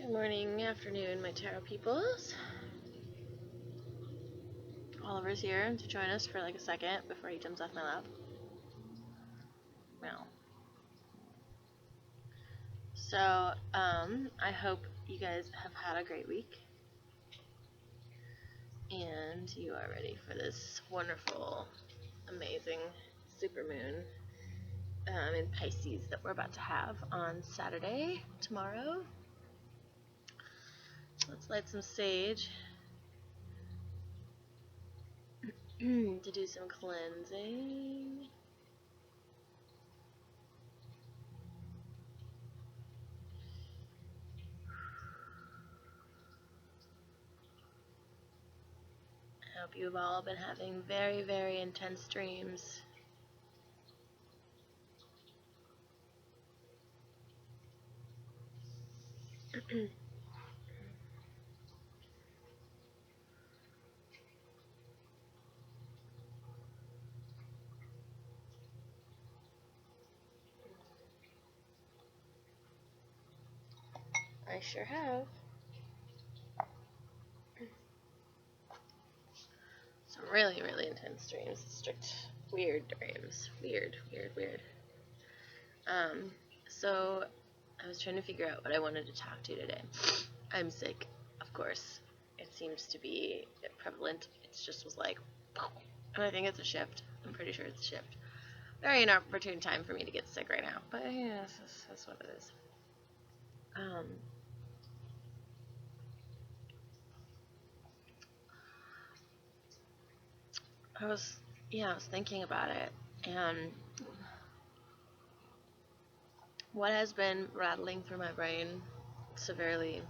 Good morning, afternoon, my tarot peoples. Oliver's here to join us for like a second before he jumps off my lap. Well, so I hope you guys have had a great week and you are ready for this wonderful, amazing supermoon in Pisces that we're about to have on Saturday, tomorrow. Let's light some sage to do some cleansing. I hope you've all been having very, very intense dreams. I sure have. Some really, really intense dreams. Strict, weird dreams. Weird. So I was trying to figure out what I wanted to talk to today. I'm sick, of course. It seems to be prevalent. It just was like, and I think it's a shift. I'm pretty sure it's a shift. Very inopportune time for me to get sick right now, but yeah, that's what it is. I was thinking about it, and what has been rattling through my brain severely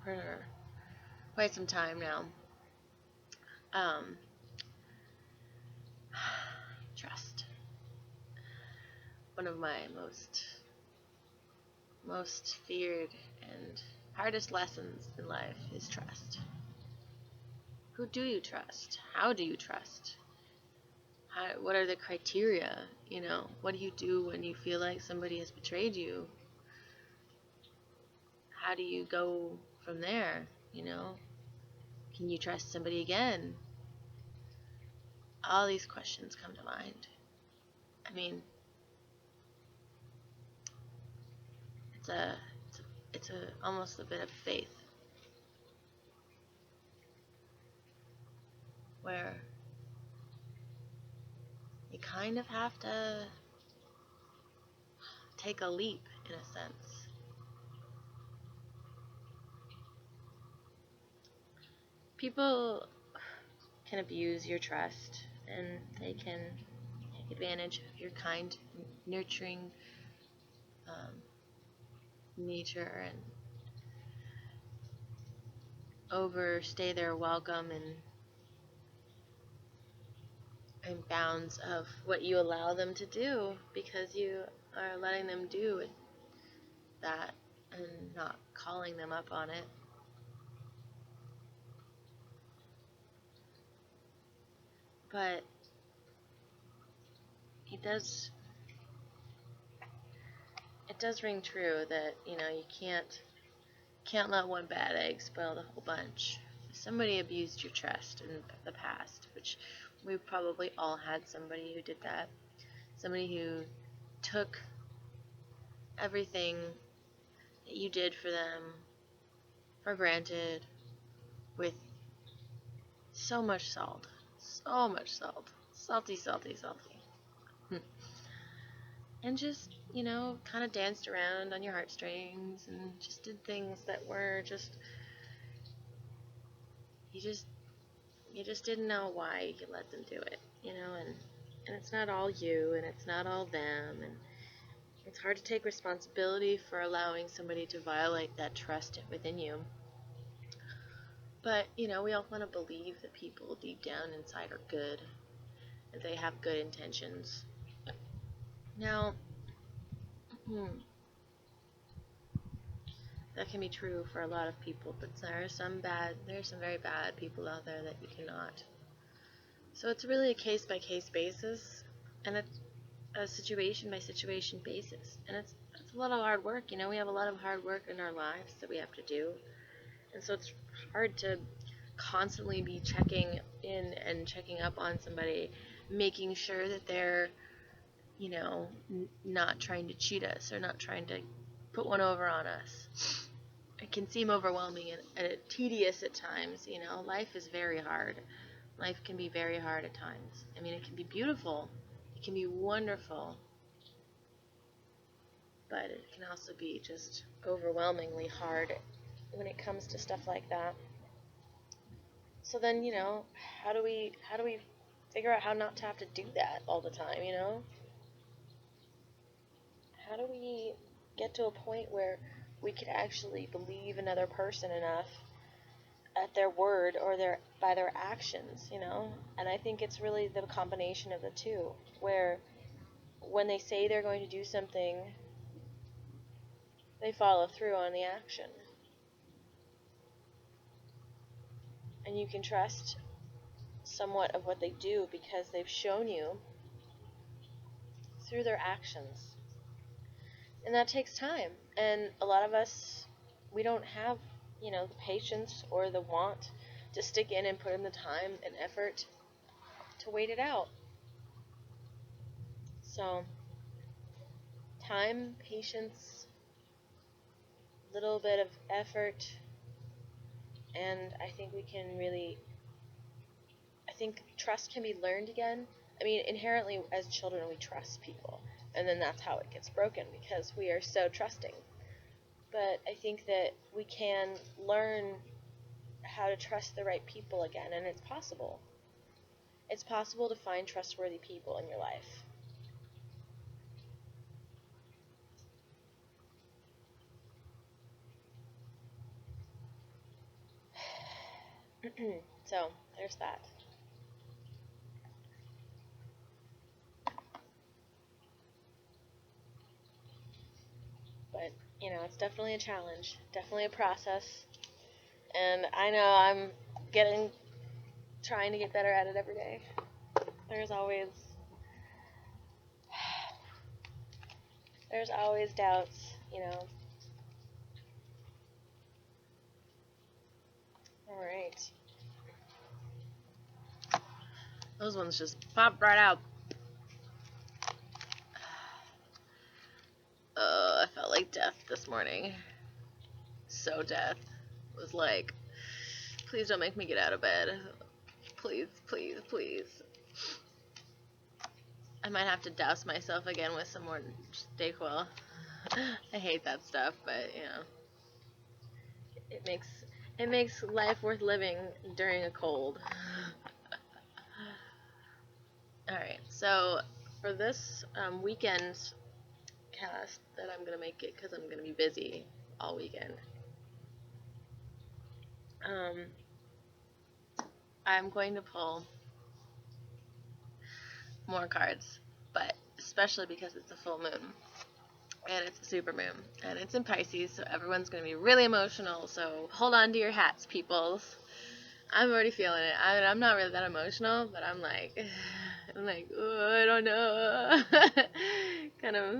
for quite some time now. Trust. One of my most feared and hardest lessons in life is trust. Who do you trust? How do you trust? What are the criteria? What do you do when you feel like somebody has betrayed you? How do you go from there? Can you trust somebody again? All these questions come to mind. I mean, it's almost a bit of faith, where you kind of have to take a leap, in a sense. People can abuse your trust, and they can take advantage of your kind, nurturing nature and overstay their welcome and bounds of what you allow them to do, because you are letting them do that and not calling them up on it. But it does ring true that you can't let one bad egg spoil the whole bunch. If somebody abused your trust in the past, which we've probably all had somebody who did that, somebody who took everything that you did for them for granted with so much salt, salty, and just, kind of danced around on your heartstrings and just did things that were just, you just didn't know why you let them do it, and it's not all you, and it's not all them, and it's hard to take responsibility for allowing somebody to violate that trust within you. But, we all want to believe that people deep down inside are good, that they have good intentions. Now, that can be true for a lot of people, but there are some very bad people out there that you cannot. So it's really a case-by-case basis, and it's a situation-by-situation basis, and that's it's a lot of hard work. We have a lot of hard work in our lives that we have to do. And so it's hard to constantly be checking in and checking up on somebody, making sure that they're, not trying to cheat us or not trying to put one over on us. It can seem overwhelming and tedious at times. Life is very hard. Life can be very hard at times. It can be beautiful. It can be wonderful. But it can also be just overwhelmingly hard when it comes to stuff like that. So then, how do we figure out how not to have to do that all the time, How do we get to a point where we can actually believe another person enough at their word or by their actions, And I think it's really the combination of the two, where when they say they're going to do something, they follow through on the action. And you can trust somewhat of what they do because they've shown you through their actions. And that takes time. And a lot of us, we don't have, the patience or the want to stick in and put in the time and effort to wait it out. So, time, patience, little bit of effort, and I think trust can be learned again. Inherently as children we trust people, and then that's how it gets broken because we are so trusting. But I think that we can learn how to trust the right people again, and it's possible. It's possible to find trustworthy people in your life. So, there's that. But, it's definitely a challenge, definitely a process. And I know I'm trying to get better at it every day. There's always doubts, Alright. Those ones just popped right out. I felt like death this morning. So death. It was like, please don't make me get out of bed. Please, please, please. I might have to douse myself again with some more Dayquil. I hate that stuff, but it makes life worth living during a cold. Alright, so for this weekend cast that I'm going to make it because I'm going to be busy all weekend, I'm going to pull more cards, but especially because it's a full moon and it's a super moon and it's in Pisces, so everyone's going to be really emotional, so hold on to your hats, peoples. I'm already feeling it. I'm not really that emotional, but I'm like, oh, I don't know. Kind of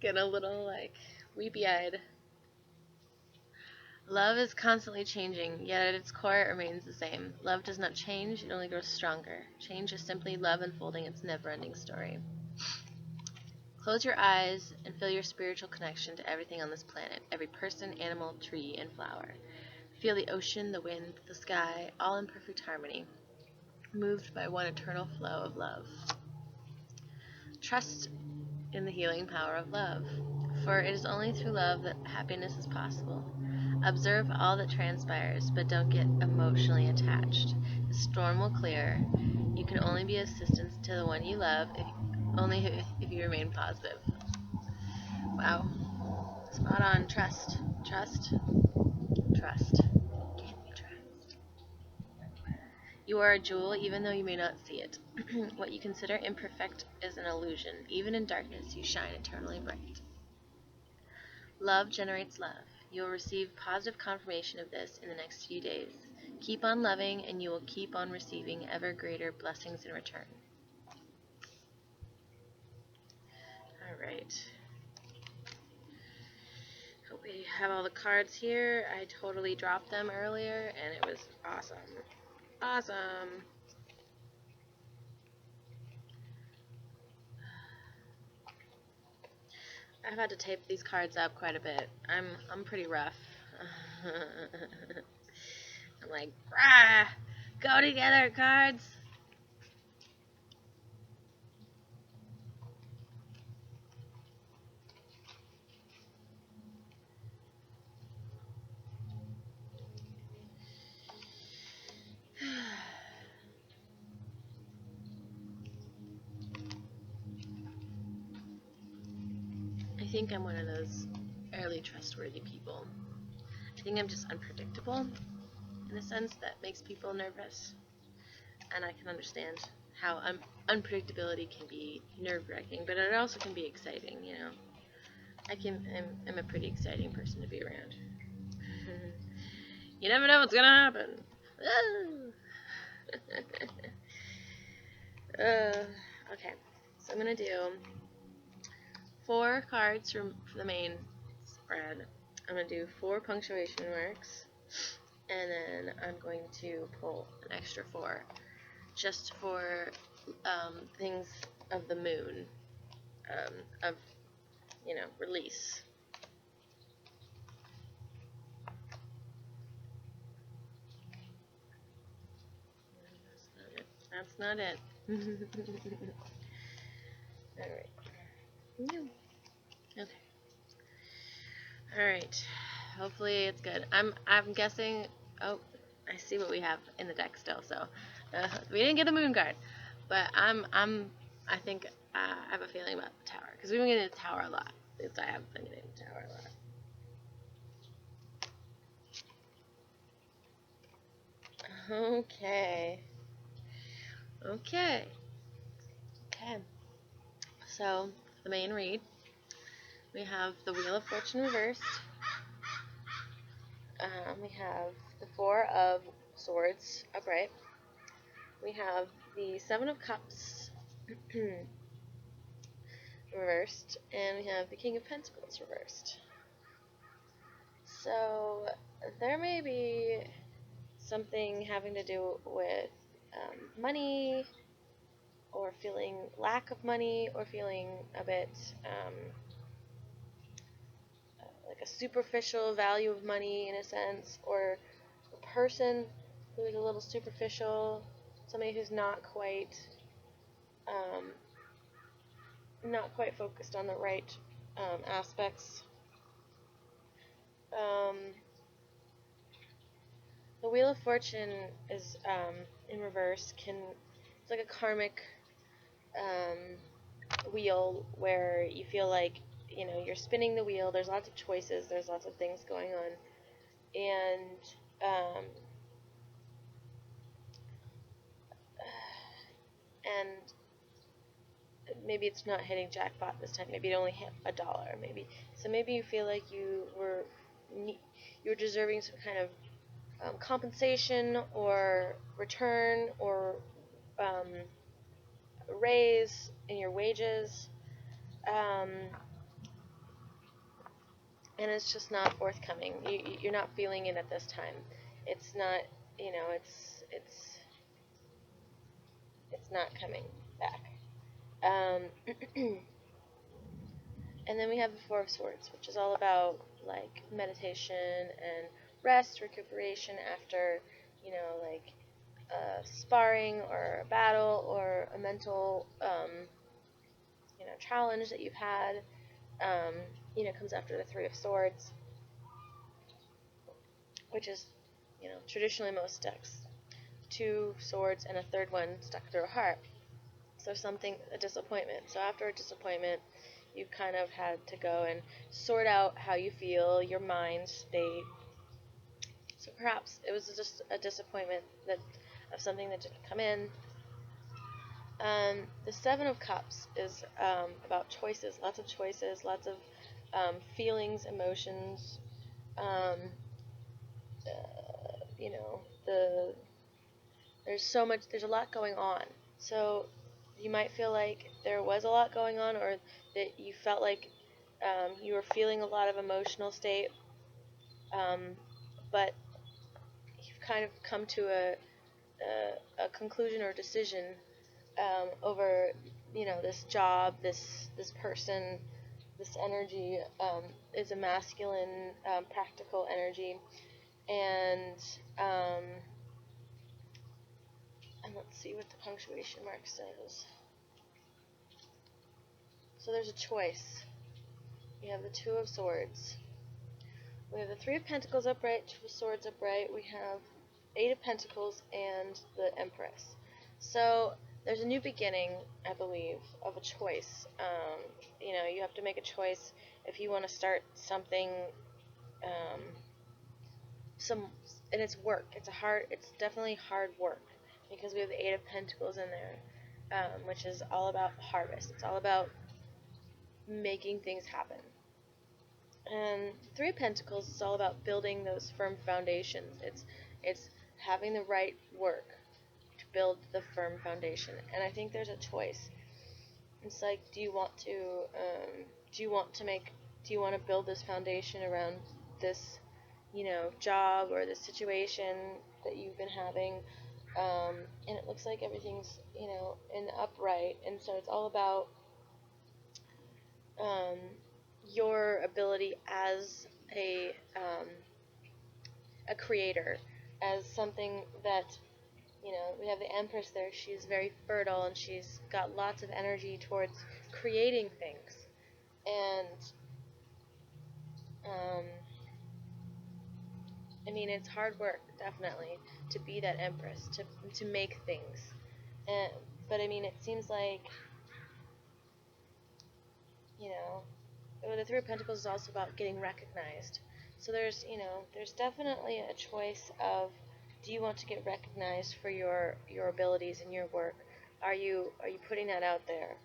get a little like weepy-eyed. Love is constantly changing, yet at its core it remains the same. Love does not change, it only grows stronger. Change is simply love unfolding its never-ending story. Close your eyes and feel your spiritual connection to everything on this planet, every person, animal, tree, and flower. Feel the ocean, the wind, the sky, all in perfect harmony, moved by one eternal flow of love. Trust in the healing power of love, for it is only through love that happiness is possible. Observe all that transpires, but don't get emotionally attached. The storm will clear. You can only be assistance to the one you love if you remain positive. Wow. Spot on. Trust. Trust. Trust. Can we trust? You are a jewel even though you may not see it. What you consider imperfect is an illusion. Even in darkness, you shine eternally bright. Love generates love. You will receive positive confirmation of this in the next few days. Keep on loving, and you will keep on receiving ever greater blessings in return. Alright. Hope we have all the cards here. I totally dropped them earlier, and it was awesome. Awesome! I've had to tape these cards up quite a bit. I'm pretty rough. I'm like, rah! Go together, cards! I think I'm one of those fairly trustworthy people. I think I'm just unpredictable in a sense that makes people nervous. And I can understand how unpredictability can be nerve-wracking, but it also can be exciting, you know. I'm a pretty exciting person to be around. You never know what's gonna happen. Okay, so I'm gonna do 4 cards from the main spread. I'm gonna do 4 punctuation marks, and then I'm going to pull an extra 4 just for things of the moon, of, you know, release. That's not it. Alright. Okay. Alright. Hopefully it's good. I'm guessing. Oh, I see what we have in the deck still. So we didn't get the moon card, but I think I have a feeling about the tower because we've been getting the tower a lot. At least I have been getting the tower a lot. Okay. Okay. Okay. So the main read, we have the Wheel of Fortune reversed. We have the 4 of Swords upright. We have the 7 of Cups reversed, and we have the King of Pentacles reversed. So there may be something having to do with money, or feeling lack of money, or feeling a bit like a superficial value of money in a sense, or a person who is a little superficial, somebody who's not quite focused on the right aspects. The Wheel of Fortune is in reverse. It's like a karmic wheel where you feel like, you know, you're spinning the wheel. There's lots of choices. There's lots of things going on, and maybe it's not hitting jackpot this time. Maybe it only hit $1. Maybe you feel like you were deserving some kind of compensation or return or raise in your wages, and it's just not forthcoming. You're not feeling it at this time. It's not, you know, it's not coming back. And then we have the 4 of Swords, which is all about like meditation and rest, recuperation after, you know, like sparring or a battle or a mental, you know, challenge that you've had. You know, comes after the 3 of Swords, which is, you know, traditionally most decks 2 swords and a third one stuck through a heart. So a disappointment. So after a disappointment, you kind of had to go and sort out how you feel, your mind state. So perhaps it was just a disappointment of something that didn't come in. The 7 of Cups is about choices, lots of feelings, emotions. You know, there's a lot going on. So you might feel like there was a lot going on, or that you felt like you were feeling a lot of emotional state, but you've kind of come to a conclusion or decision over, this job, this person, this energy is a masculine, practical energy, and um, and let's see what the punctuation mark says. So there's a choice. We have the Two of Swords. We have the Three of Pentacles upright, Two of Swords upright. We have Eight of Pentacles and the Empress. So there's a new beginning, I believe, of a choice. You have to make a choice if you want to start something. Um, and it's work. It's definitely hard work, because we have the Eight of Pentacles in there, which is all about harvest. It's all about making things happen. And Three of Pentacles is all about building those firm foundations. It's having the right work to build the firm foundation. And I think there's a choice. It's like, do you want to build this foundation around this, job or this situation that you've been having? And it looks like everything's, in upright. And so it's all about your ability as a creator, as something that, we have the Empress there. She's very fertile, and she's got lots of energy towards creating things. And it's hard work, definitely, to be that Empress, to make things. But it seems like, the Three of Pentacles is also about getting recognized. So there's definitely a choice of, do you want to get recognized for your abilities and your work? Are you putting that out there?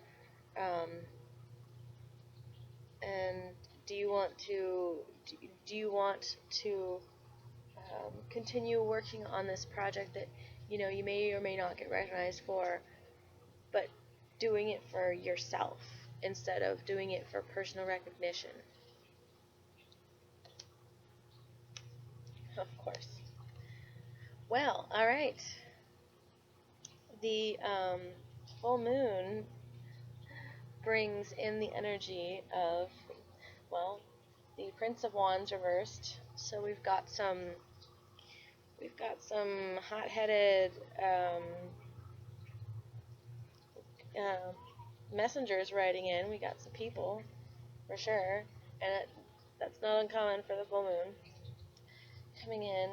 And do you want to continue working on this project that you may or may not get recognized for, but doing it for yourself instead of doing it for personal recognition? Of course. Well, all right. The full moon brings in the energy of, well, the Prince of Wands reversed. So we've got some hot-headed messengers writing in. We got some people, for sure, and that's not uncommon for the full moon, coming in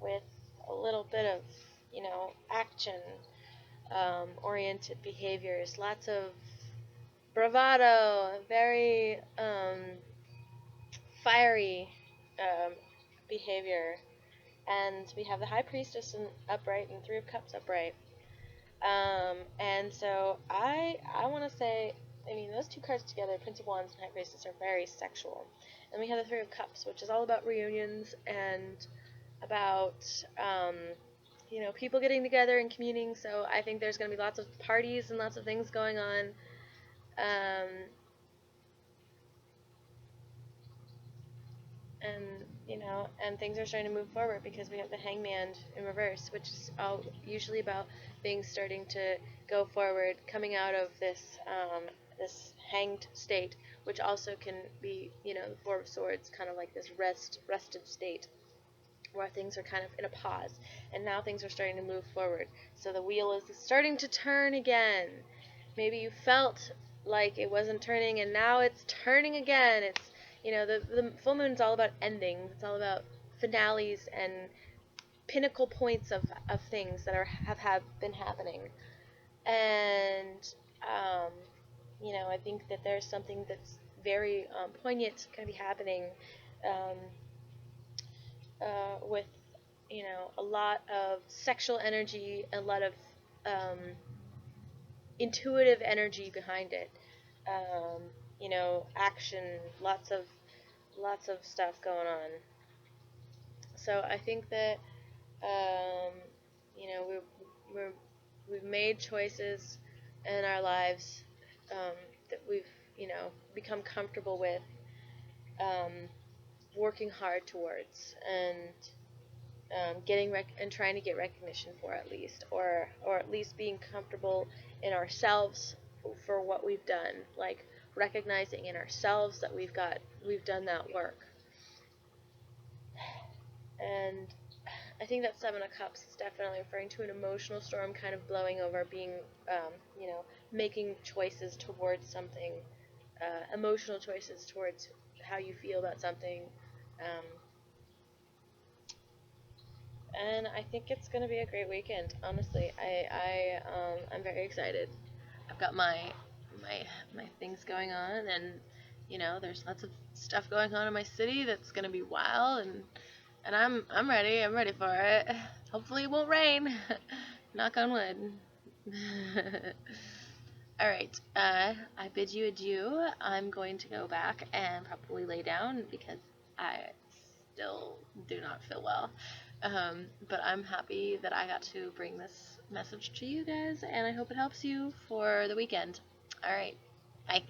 with a little bit of, action oriented behaviors, lots of bravado, very fiery behavior. And we have the High Priestess upright and Three of Cups upright. And so I want to say, those two cards together, Prince of Wands and High Priestess, are very sexual. And we have the Three of Cups, which is all about reunions and about people getting together and communing. So I think there's going to be lots of parties and lots of things going on. And things are starting to move forward, because we have the Hangman in reverse, which is all usually about things starting to go forward, coming out of this hanged state, which also can be, the Four of Swords, kind of like this rested state, where things are kind of in a pause, and now things are starting to move forward. So the wheel is starting to turn again. Maybe you felt like it wasn't turning, and now it's turning again. It's, the full moon is all about endings. It's all about finales and pinnacle points of things that have been happening. And I think that there's something that's very poignant going to be happening with a lot of sexual energy, a lot of intuitive energy behind it. Action, lots of stuff going on. So I think that we've made choices, in our lives that we've, become comfortable with um, working hard towards, and and trying to get recognition for, at least, or at least being comfortable in ourselves for what we've done, like recognizing in ourselves that we've done that work. And I think that Seven of Cups is definitely referring to an emotional storm kind of blowing over, being, making choices towards something, emotional choices towards how you feel about something. Um, and I think it's going to be a great weekend. Honestly, I'm very excited. I've got my things going on, and there's lots of stuff going on in my city that's going to be wild, and I'm ready. I'm ready for it. Hopefully it won't rain. Knock on wood. All right. I bid you adieu. I'm going to go back and probably lay down because I still do not feel well. But I'm happy that I got to bring this message to you guys, and I hope it helps you for the weekend. All right. Bye.